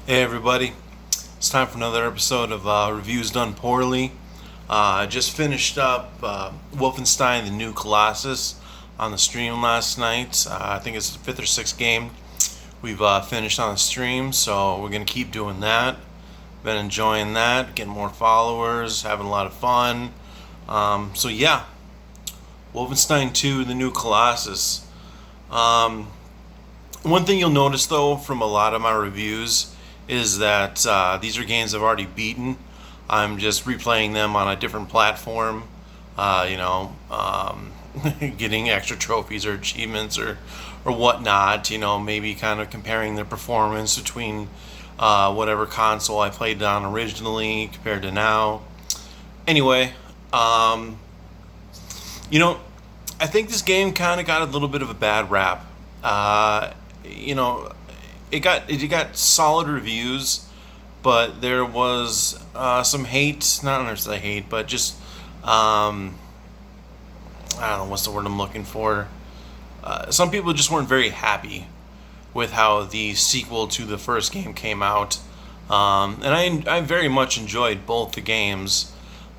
Hey everybody, it's time for another episode of Reviews Done Poorly. I just finished up Wolfenstein, the new Colossus, on the stream last night. I think it's the fifth or sixth game we've finished on the stream, so we're going to keep doing that. Been enjoying that, getting more followers, having a lot of fun. So yeah, Wolfenstein 2, the new Colossus. Um, One thing you'll notice though from a lot of my reviews is that these are games I've already beaten. I'm just replaying them on a different platform, uh, you know, um, getting extra trophies or achievements or whatnot. Maybe kind of comparing the performance between whatever console I played on originally compared to now. Anyway, um, you know, I think this game kind of got a little bit of a bad rap. Uh, you know, it got solid reviews, but there was some hate. Not necessarily hate, but just I don't know what's the word I'm looking for. Some people just weren't very happy with how the sequel to the first game came out, and I very much enjoyed both the games.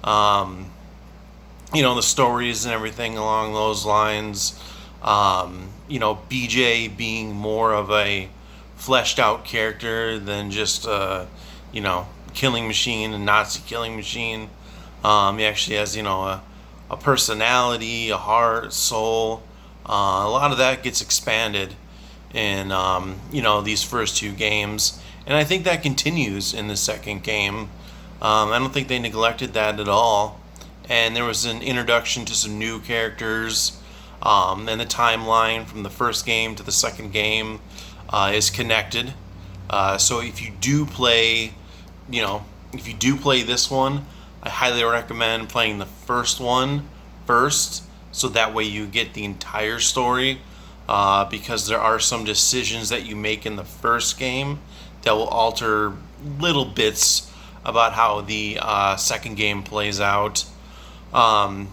Um, the stories and everything along those lines. BJ being more of a fleshed out character than just killing machine and Nazi killing machine. He actually has a personality, a heart, soul. A lot of that gets expanded in these first two games, and I think that continues in the second game. I don't think they neglected that at all. And there was an introduction to some new characters, and the timeline from the first game to the second game is connected. So if you do play this one, I highly recommend playing the first one first, so that way you get the entire story. Because there are some decisions that you make in the first game that will alter little bits about how the second game plays out. My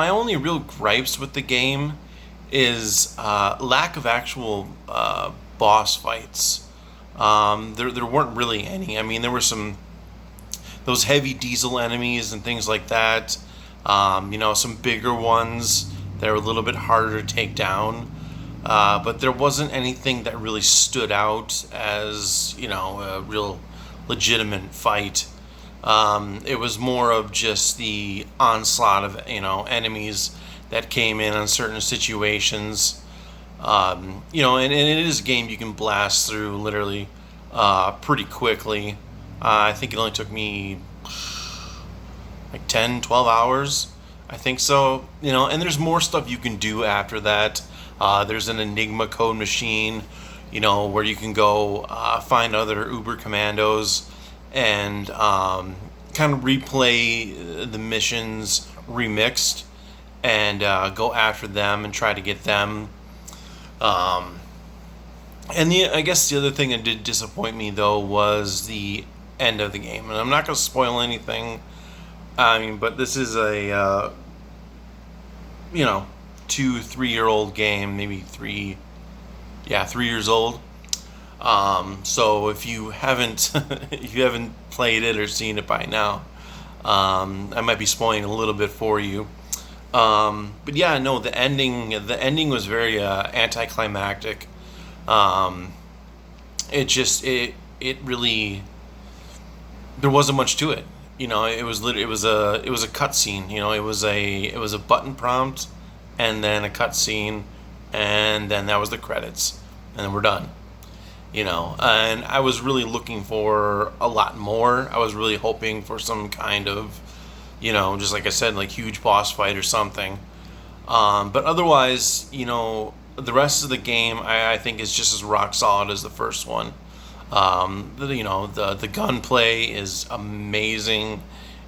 only real gripes with the game is lack of actual boss fights. There weren't really any. I mean, there were those heavy diesel enemies and things like that. Some bigger ones that are a little bit harder to take down. But there wasn't anything that really stood out as a real legitimate fight. It was more of just the onslaught of enemies that came in on certain situations. And it is a game you can blast through literally pretty quickly. I think it only took me like 10, 12 hours. I think so. And there's more stuff you can do after that. There's an Enigma code machine, where you can go find other Uber commandos and kind of replay the missions remixed and go after them and try to get them. I guess the other thing that did disappoint me though was the end of the game, and I'm not going to spoil anything. I mean, but this is a 2-3 year old game, maybe 3 years old. So if you haven't if you haven't played it or seen it by now, I might be spoiling a little bit for you. But yeah, no, the ending was very anticlimactic. It really, there wasn't much to it. It was a cutscene. It was a button prompt, and then a cutscene, and then that was the credits, and then we're done. And I was really looking for a lot more. I was really hoping for some kind of, just like I said, like huge boss fight or something. But otherwise, the rest of the game I think is just as rock solid as the first one. The gunplay is amazing.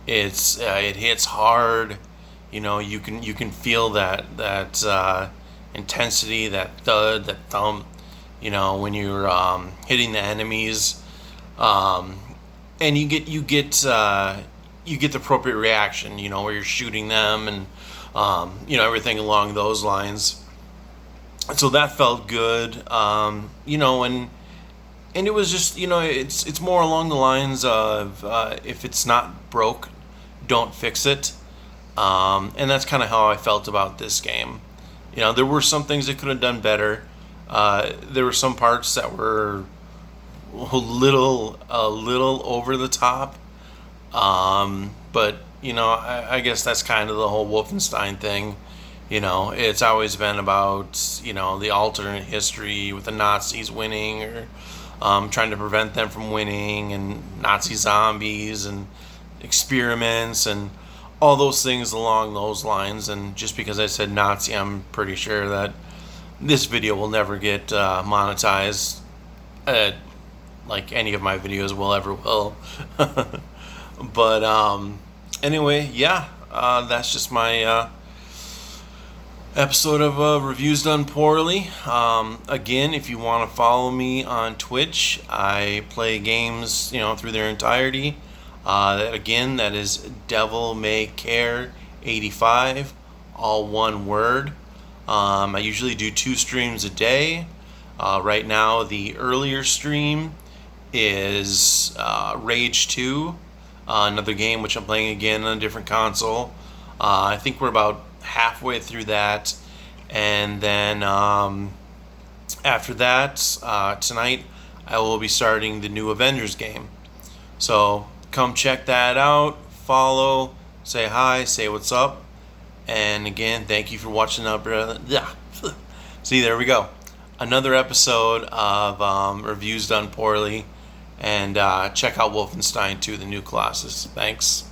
It hits hard. You can feel that intensity, that thud, that thump. When you're hitting the enemies, and you get the appropriate reaction. Where you're shooting them and everything along those lines. So that felt good. And And it was just, it's more along the lines of if it's not broke, don't fix it. And that's kind of how I felt about this game. There were some things it could have done better. There were some parts that were a little over the top. But I guess that's kind of the whole Wolfenstein thing. It's always been about the alternate history with the Nazis winning, or trying to prevent them from winning, and Nazi zombies and experiments and all those things along those lines. And just because I said Nazi, I'm pretty sure that this video will never get monetized, like any of my videos will ever will. But anyway, yeah, that's just my episode of Reviews Done Poorly. Again, if you want to follow me on Twitch, I play games, through their entirety. Again, that is Devil May Care 85, all one word. I usually do 2 streams a day. Right now, the earlier stream is Rage 2, another game which I'm playing again on a different console. I think we're about halfway through that, and then after that, tonight I will be starting the new Avengers game. So come check that out, follow, say hi, say what's up, and again, thank you for watching. See, there we go, another episode of Reviews Done Poorly, and check out Wolfenstein 2, the new Colossus. Thanks.